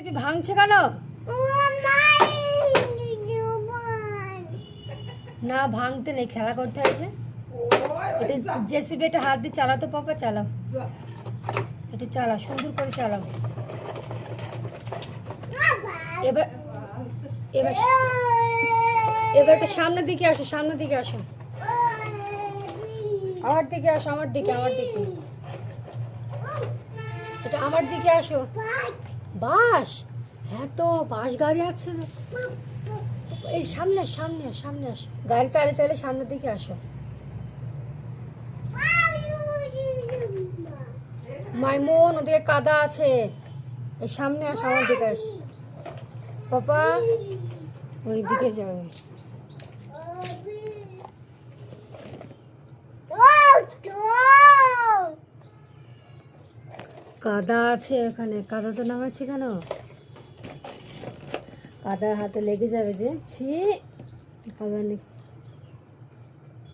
তুমি ভাঙছে কেন? না ভাঙতে নেই, খেলা করতে হয়েছে। এটা জেসিবি, এটা হাত দিয়ে চালাও তো পাপা, চালাও, এটা চালাও, সুন্দর করে চালাও। এবার এবার এবার এটা সামনের দিকে আসো, সামনের দিকে আসো, আমার দিকে আসো, আমার দিকে, আমার দিকে, এটা আমার দিকে আসো। বাস, হ্যাঁ তো বাস গাড়ি আছে, এই সামনে সামনে সামনে আসো, গাড়ি চালিয়ে চালিয়ে সামনের দিকে আসো। মাইমন, ওদিকে কাদা আছে, এই সামনে আসো, আমার দিকে আসো পাপা, ওই দিকে যাবে। কাদা আছে এখানে, কাদা তো নামাচ্ছি কেন? কাদা হাতে লেগে যাবে যে, ছি, কাদা নেই।